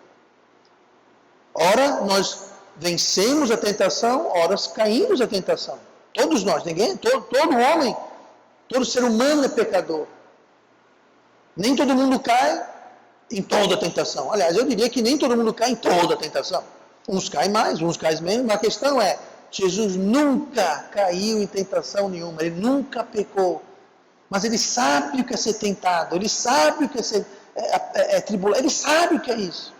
Ora, nós vencemos a tentação, ora caímos a tentação. Todos nós, todo homem, todo ser humano é pecador. Nem todo mundo cai em toda a tentação. Aliás, eu diria que nem todo mundo cai em toda a tentação. Uns caem mais, uns caem menos, mas a questão é, Jesus nunca caiu em tentação nenhuma, ele nunca pecou. Mas ele sabe o que é ser tentado, ele sabe o que é ser tribulado, ele sabe o que é isso.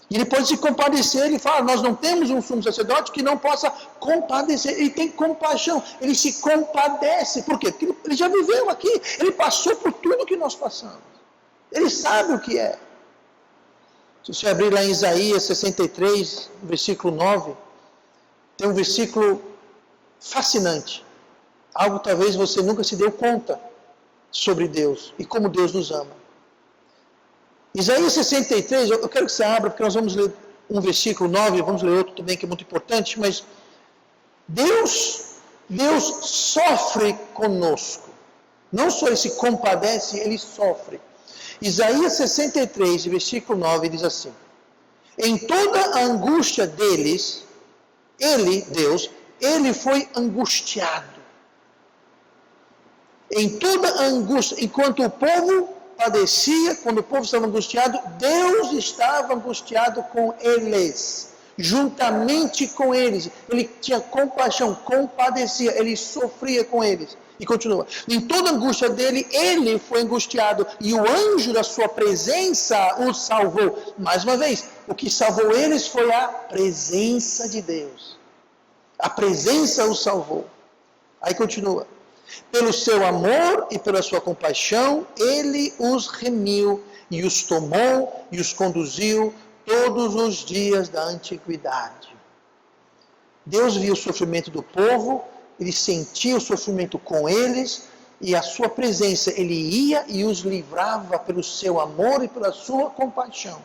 E ele pode se compadecer, ele fala, nós não temos um sumo sacerdote que não possa compadecer, ele tem compaixão, ele se compadece. Por quê? Porque ele já viveu aqui, ele passou por tudo que nós passamos. Ele sabe o que é. Se você abrir lá em Isaías 63, versículo 9, tem um versículo fascinante. Algo talvez você nunca se deu conta sobre Deus e como Deus nos ama. Isaías 63, eu quero que você abra, porque nós vamos ler um versículo 9, vamos ler outro também que é muito importante, mas Deus sofre conosco. Não só ele se compadece, ele sofre. Isaías 63, versículo 9, diz assim, em toda a angústia deles, Deus, ele foi angustiado. Em toda a angústia, enquanto o povo padecia, quando o povo estava angustiado, Deus estava angustiado com eles, juntamente com eles. Ele tinha compaixão, compadecia, ele sofria com eles. E continua, em toda a angústia dele, ele foi angustiado, e o anjo da sua presença o salvou. Mais uma vez, o que salvou eles foi a presença de Deus. A presença o salvou. Aí continua, pelo seu amor e pela sua compaixão, ele os remiu e os tomou e os conduziu todos os dias da antiguidade. Deus viu o sofrimento do povo, ele sentia o sofrimento com eles, e a sua presença, ele ia e os livrava pelo seu amor e pela sua compaixão.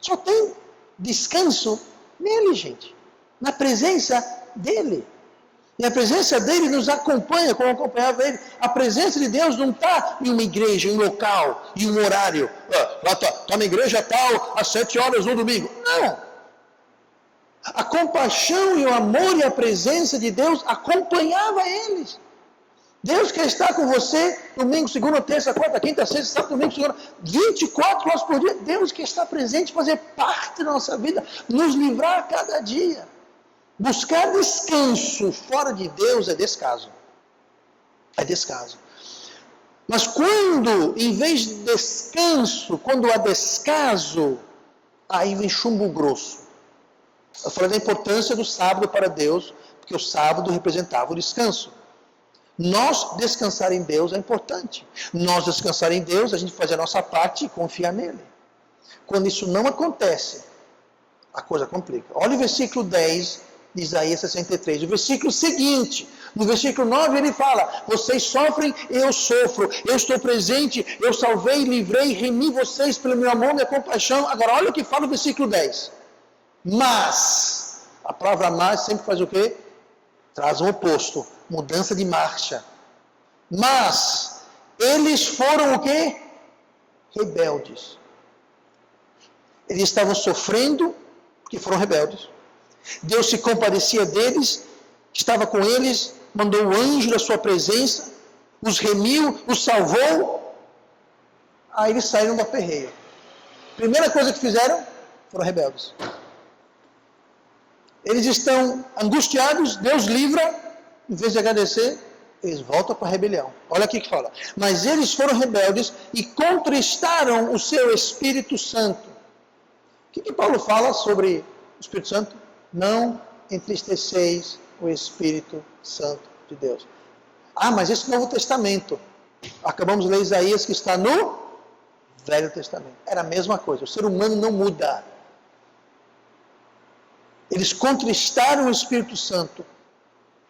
Só tem descanso nele, gente, na presença dele. E a presença dele nos acompanha, como acompanhava ele. A presença de Deus não está em uma igreja, em um local, em um horário. Lá está na igreja tal, às 7 horas no domingo. Não. A compaixão e o amor e a presença de Deus acompanhava eles. Deus quer estar com você domingo, segunda, terça, quarta, quinta, sexta, sábado, domingo, segunda, 24 horas por dia. Deus quer estar presente, fazer parte da nossa vida, nos livrar a cada dia. Buscar descanso fora de Deus é descaso. É descaso. Mas quando, em vez de descanso, quando há descaso, aí vem chumbo grosso. Eu falei da importância do sábado para Deus, porque o sábado representava o descanso. Nós descansar em Deus é importante. Nós descansar em Deus, a gente faz a nossa parte e confiar nele. Quando isso não acontece, a coisa complica. Olha o versículo 10 de Isaías 63. O versículo seguinte, no versículo 9 ele fala: vocês sofrem, eu sofro. Eu estou presente, eu salvei, livrei, remi vocês pelo meu amor e minha compaixão. Agora olha o que fala o versículo 10. Mas, a palavra mas sempre faz o quê? Traz um oposto, mudança de marcha. Mas, eles foram o quê? Rebeldes. Eles estavam sofrendo porque foram rebeldes. Deus se compadecia deles, estava com eles, mandou o anjo da sua presença, os remiu, os salvou. Aí eles saíram do aperreio. Primeira coisa que fizeram, foram rebeldes. Eles estão angustiados, Deus livra, em vez de agradecer, eles voltam para a rebelião. Olha aqui que fala. Mas eles foram rebeldes e contristaram o seu Espírito Santo. O que Paulo fala sobre o Espírito Santo? Não entristeceis o Espírito Santo de Deus. Ah, mas esse Novo Testamento. Acabamos de ler Isaías que está no Velho Testamento. Era a mesma coisa. O ser humano não muda. Eles contristaram o Espírito Santo.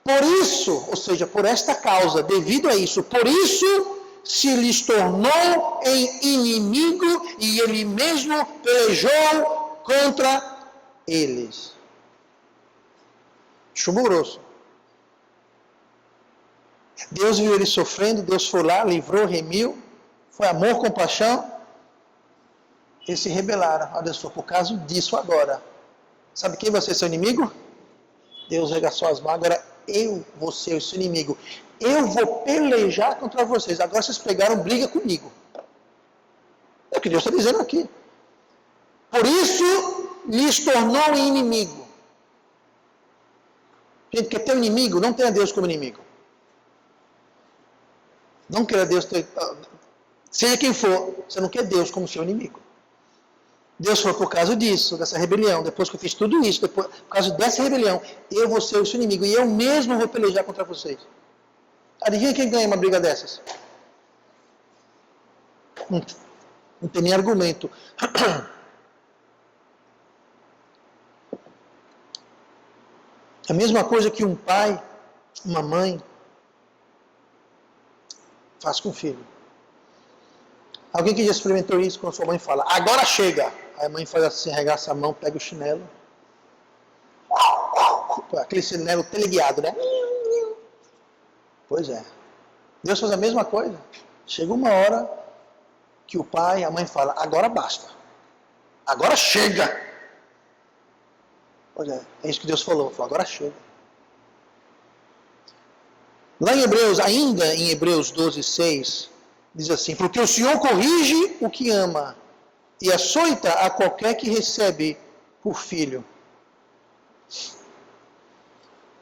Por isso, ou seja, por esta causa, devido a isso, por isso se lhes tornou em inimigo e ele mesmo pelejou contra eles. Chumbo grosso. Deus viu eles sofrendo, Deus foi lá, livrou, remiu, foi amor, compaixão. Eles se rebelaram. Olha só, por causa disso agora. Sabe quem vai ser seu inimigo? Deus regaçou as mãos, agora eu vou ser o seu inimigo. Eu vou pelejar contra vocês. Agora vocês pegaram briga comigo. É o que Deus está dizendo aqui. Por isso, lhes tornou inimigo. Gente, quer ter um inimigo? Não tenha Deus como inimigo. Não queira Deus ter... Seja quem for, você não quer Deus como seu inimigo. Deus falou, por causa disso, dessa rebelião, depois que eu fiz tudo isso, por causa dessa rebelião, eu vou ser o seu inimigo e eu mesmo vou pelejar contra vocês. Adivinha quem ganha uma briga dessas? Não tem nem argumento. A mesma coisa que um pai, uma mãe, faz com o filho. Alguém que já experimentou isso quando sua mãe fala, agora chega. Aí a mãe faz assim, arregaça a mão, pega o chinelo. Aquele chinelo teleguiado, né? Pois é. Deus faz a mesma coisa. Chega uma hora que o pai, a mãe fala, agora basta. Agora chega. Pois é, é isso que Deus falou. Falou, agora chega. Lá em Hebreus, ainda em Hebreus 12:6, diz assim, porque o Senhor corrige o que ama e açoita a qualquer que recebe por filho.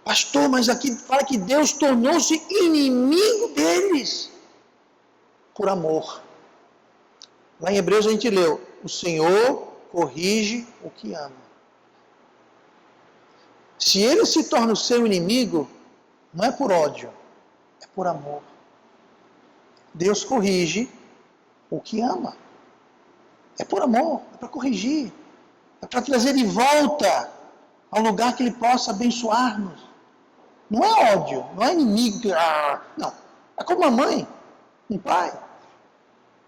Pastor, mas aqui fala que Deus tornou-se inimigo deles por amor. Lá em Hebreus a gente leu, o Senhor corrige o que ama. Se ele se torna o seu inimigo, não é por ódio, é por amor. Deus corrige o que ama. É por amor, é para corrigir. É para trazer de volta ao lugar que ele possa abençoar-nos. Não é ódio, não é inimigo. Não, é como uma mãe, um pai.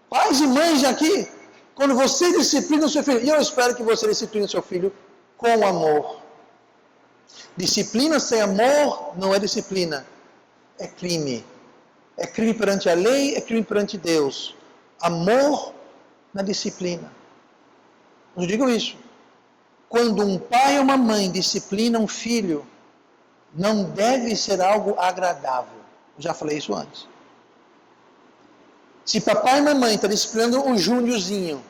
Pais e mães aqui, quando você disciplina o seu filho, e eu espero que você discipline o seu filho com amor. Disciplina sem amor não é disciplina, é crime. É crime perante a lei, é crime perante Deus. Amor na disciplina. Não digo isso. quando um pai ou uma mãe disciplina um filho, não deve ser algo agradável. Eu já falei isso antes. Se papai e mamãe estão disciplinando o Júniorzinho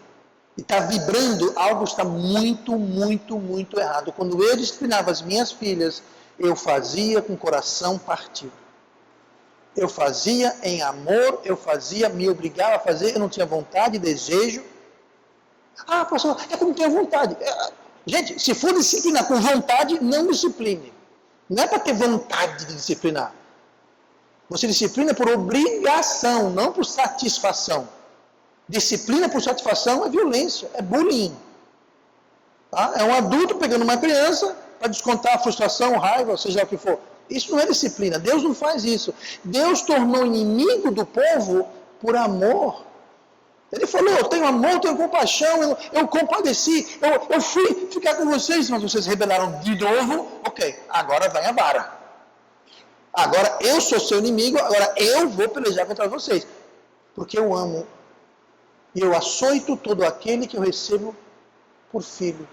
e está vibrando, algo está muito, muito, muito errado. Quando eu disciplinava as minhas filhas, eu fazia com o coração partido. Eu fazia em amor, me obrigava a fazer, eu não tinha vontade, desejo. Ah, pastor, é que eu não tenho vontade. Gente, se for disciplinar com vontade, não discipline. Não é para ter vontade de disciplinar. Você disciplina por obrigação, não por satisfação. Disciplina por satisfação é violência, é bullying. Tá? É um adulto pegando uma criança para descontar a frustração, raiva, seja o que for. Isso não é disciplina. Deus não faz isso. Deus tornou inimigo do povo por amor. Ele falou, eu tenho amor, eu tenho compaixão, eu compadeci, eu fui ficar com vocês, mas vocês rebelaram de novo, ok, agora vem a vara. Agora eu sou seu inimigo, agora eu vou pelejar contra vocês. Porque eu amo. E eu açoito todo aquele que eu recebo por filho.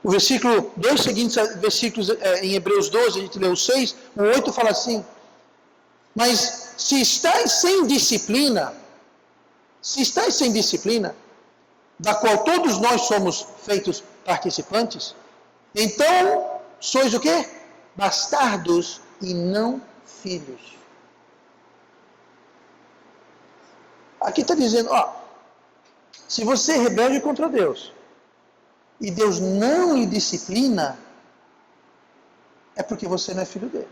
O versículo, dois seguintes versículos em Hebreus 12, a gente leu 6, o 8 fala assim, mas se estáis sem disciplina, da qual todos nós somos feitos participantes, então sois o quê? Bastardos e não filhos. Aqui está dizendo, se você é rebelde contra Deus, e Deus não lhe disciplina, é porque você não é filho dele.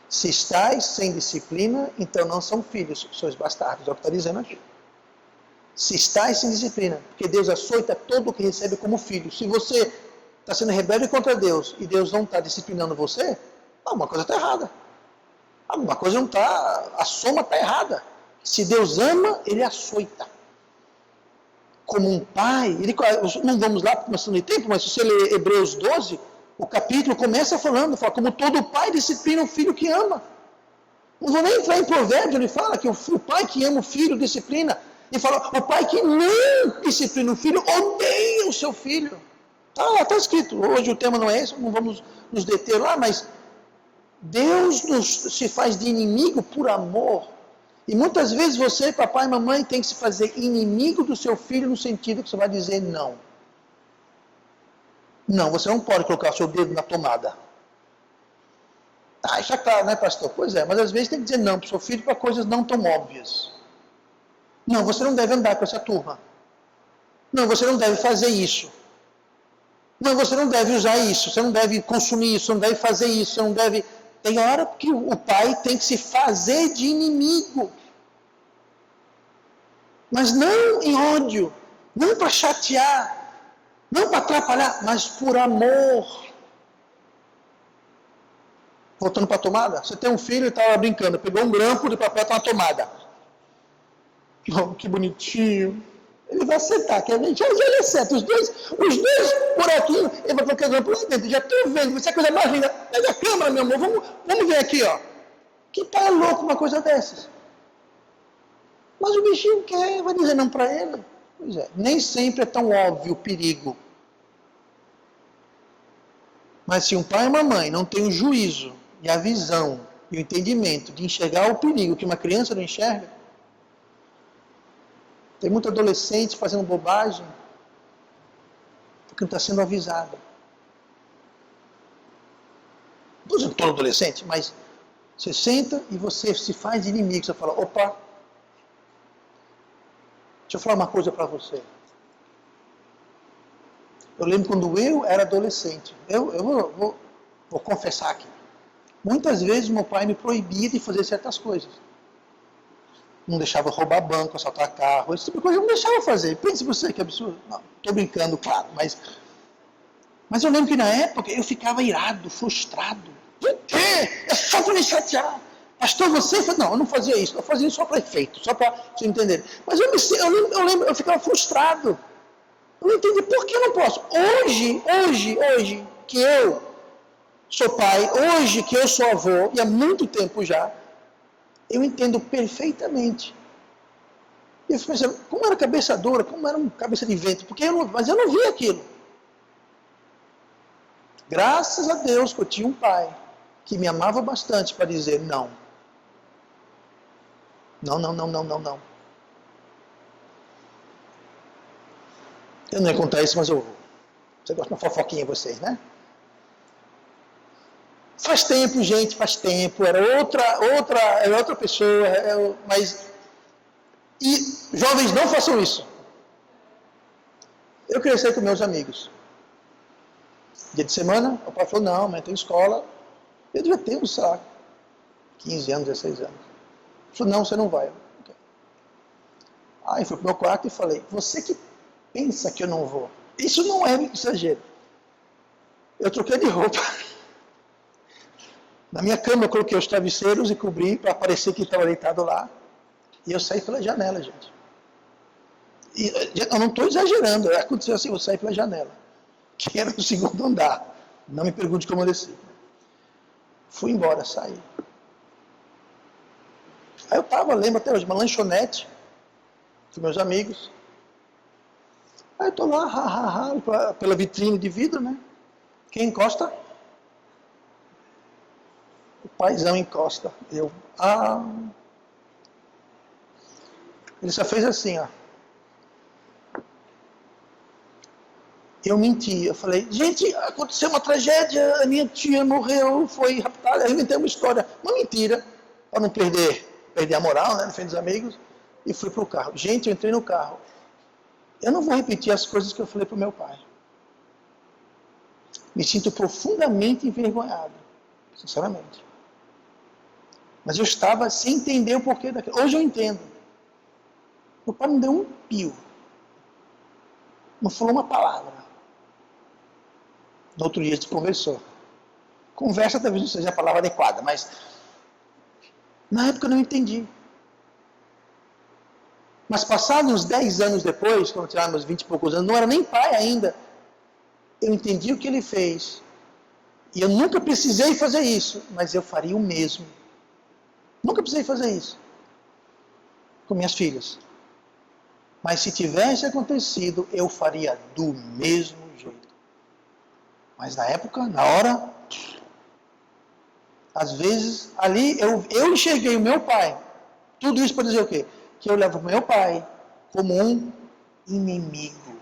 Se estáis sem disciplina, então não são filhos, sois bastardos, é o que está dizendo aqui. Se estáis sem disciplina, porque Deus açoita todo o que recebe como filho. Se você está sendo rebelde contra Deus e Deus não está disciplinando você, alguma coisa está errada. Alguma coisa não está, a soma está errada. Se Deus ama, Ele açoita. Como um pai, não vamos lá por questão de tempo, mas se você ler Hebreus 12, o capítulo começa falando, como todo pai disciplina o filho que ama. Não vou nem entrar em Provérbios, ele fala que o pai que ama o filho disciplina. Ele fala, o pai que não disciplina o filho, odeia o seu filho. Está escrito, hoje o tema não é esse, não vamos nos deter lá, mas Deus se faz de inimigo por amor. E muitas vezes você, papai e mamãe, tem que se fazer inimigo do seu filho no sentido que você vai dizer não. Não, você não pode colocar seu dedo na tomada. Isso é claro, né, pastor? Pois é, mas às vezes tem que dizer não para o seu filho para coisas não tão óbvias. Não, você não deve andar com essa turma. Não, você não deve fazer isso. Não, você não deve usar isso, você não deve consumir isso, você não deve fazer isso, você não deve... Tem hora que o pai tem que se fazer de inimigo. Mas não em ódio, não para chatear, não para atrapalhar, mas por amor. Voltando para a tomada, você tem um filho e estava brincando, pegou um grampo de papel e está na tomada. Oh, que bonitinho. Ele vai acertar, que a gente já acerta. Os dois buraquinhos, ele vai colocar o grampo lá dentro. Já estou vendo, vai ser a coisa mais linda. Pega a câmera, meu amor, vamos ver aqui, ó. Que pai é louco uma coisa dessas? Mas o bichinho quer, vai dizer não para ele. Pois é, nem sempre é tão óbvio o perigo. Mas se um pai e uma mãe não têm o juízo e a visão e o entendimento de enxergar o perigo que uma criança não enxerga, tem muito adolescente fazendo bobagem porque não está sendo avisado. Não estou todo adolescente, mas você senta e você se faz de inimigo. Você fala, opa, deixa eu falar uma coisa para você. Eu lembro quando eu era adolescente, eu vou confessar aqui. Muitas vezes meu pai me proibia de fazer certas coisas. Não deixava roubar banco, assaltar carro, esse tipo de coisa eu não deixava fazer. Pense você, que absurdo. Não, estou brincando, claro, mas eu lembro que na época eu ficava irado, frustrado. Por quê? É só para me chatear. Pastor, você... Não, eu não fazia isso, eu fazia isso só para efeito, só para vocês entenderem. Mas eu lembro, eu ficava frustrado. Eu não entendi por que eu não posso. Hoje, que eu sou pai, hoje que eu sou avô, e há muito tempo já, eu entendo perfeitamente E eu fiquei pensando, como era cabeça dura, como era um cabeça de vento, mas eu não vi aquilo. Graças a Deus que eu tinha um pai que me amava bastante para dizer não. Não, não, não, não, não, não. Eu não ia contar isso, mas eu vou. Você gosta de uma fofoquinha, vocês, né? Faz tempo, gente, faz tempo. Era outra pessoa, mas... E jovens, não façam isso. Eu cresci com meus amigos. Dia de semana, o pai falou, não, mas tem escola. Eu devia ter uns, sei lá, 15 anos, 16 anos. Ele falou, não, você não vai. Aí fui pro meu quarto e falei, você que pensa que eu não vou. Isso não é exagero. Eu troquei de roupa. Na minha cama eu coloquei os travesseiros e cobri para parecer que estava deitado lá. E eu saí pela janela, gente. E eu não estou exagerando, aconteceu assim, eu saí pela janela. Que era no segundo andar. Não me pergunte como eu desci. Fui embora, saí. Aí eu estava, lembro até hoje, uma lanchonete com meus amigos. Aí eu estou lá, pela vitrine de vidro, né? Quem encosta? O paizão encosta. Ele só fez assim, ó. Eu menti, eu falei, gente, aconteceu uma tragédia, a minha tia morreu, foi raptada, eu inventei uma história, uma mentira, para não perder a moral, né, no fim dos amigos, e fui pro carro. Gente, eu entrei no carro. Eu não vou repetir as coisas que eu falei pro meu pai. Me sinto profundamente envergonhado, sinceramente. Mas eu estava sem entender o porquê daquilo. Hoje eu entendo. Meu pai não deu um pio. Não falou uma palavra. No outro dia a gente conversou. Conversa talvez não seja a palavra adequada, mas na época eu não entendi. Mas passados uns 10 anos depois, quando tinha meus 20 e poucos anos, não era nem pai ainda, eu entendi o que ele fez. E eu nunca precisei fazer isso, mas eu faria o mesmo. Nunca precisei fazer isso com minhas filhas. Mas se tivesse acontecido, eu faria do mesmo jeito. Mas na época, na hora, às vezes, ali eu enxerguei o meu pai. Tudo isso para dizer o quê? Que eu levo o meu pai como um inimigo.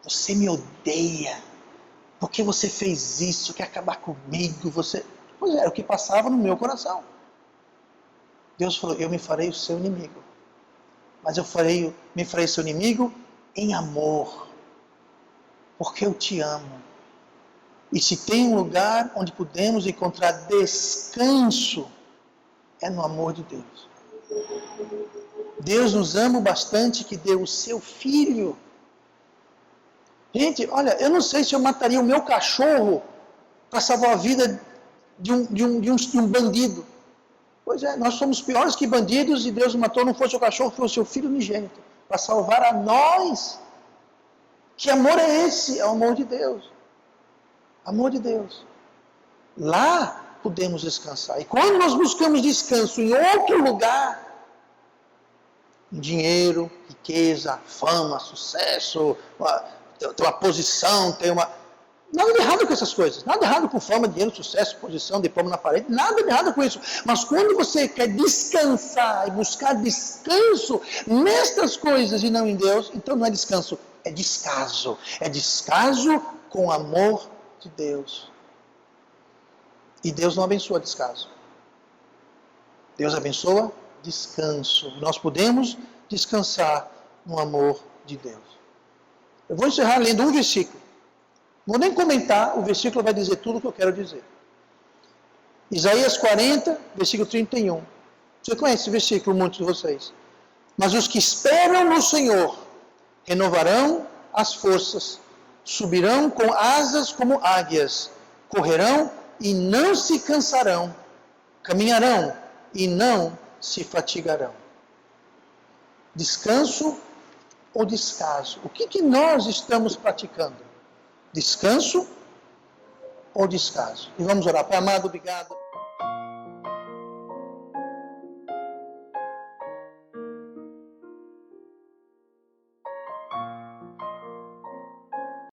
Você me odeia. Por que você fez isso? Quer acabar comigo? Pois é, o que passava no meu coração. Deus falou, eu me farei o seu inimigo. Mas me farei seu inimigo em amor. Porque eu te amo. E se tem um lugar onde podemos encontrar descanso, é no amor de Deus. Deus nos ama bastante que deu o seu filho. Gente, olha, eu não sei se eu mataria o meu cachorro para salvar a vida de um bandido. Pois é, nós somos piores que bandidos e Deus matou, não fosse o cachorro, foi o seu filho unigênito, para salvar a nós. Que amor é esse? É o amor de Deus. Amor de Deus. Lá podemos descansar. E quando nós buscamos descanso em outro lugar, dinheiro, riqueza, fama, sucesso, uma posição, nada de errado com essas coisas. Nada de errado com fama, dinheiro, sucesso, posição, diploma na parede. Nada de errado com isso. Mas quando você quer descansar e buscar descanso nestas coisas e não em Deus, então não é descanso, é descaso. É descaso com amor de Deus. E Deus não abençoa descaso. Deus abençoa descanso. Nós podemos descansar no amor de Deus. Eu vou encerrar lendo um versículo. Não vou nem comentar, o versículo vai dizer tudo o que eu quero dizer. Isaías 40, versículo 31. Você conhece esse versículo, muitos de vocês. Mas os que esperam no Senhor renovarão as forças, subirão com asas como águias, correrão e não se cansarão, caminharão e não se fatigarão. Descanso ou descaso? O que nós estamos praticando? Descanso ou descaso? E vamos orar. Pai amado, obrigado.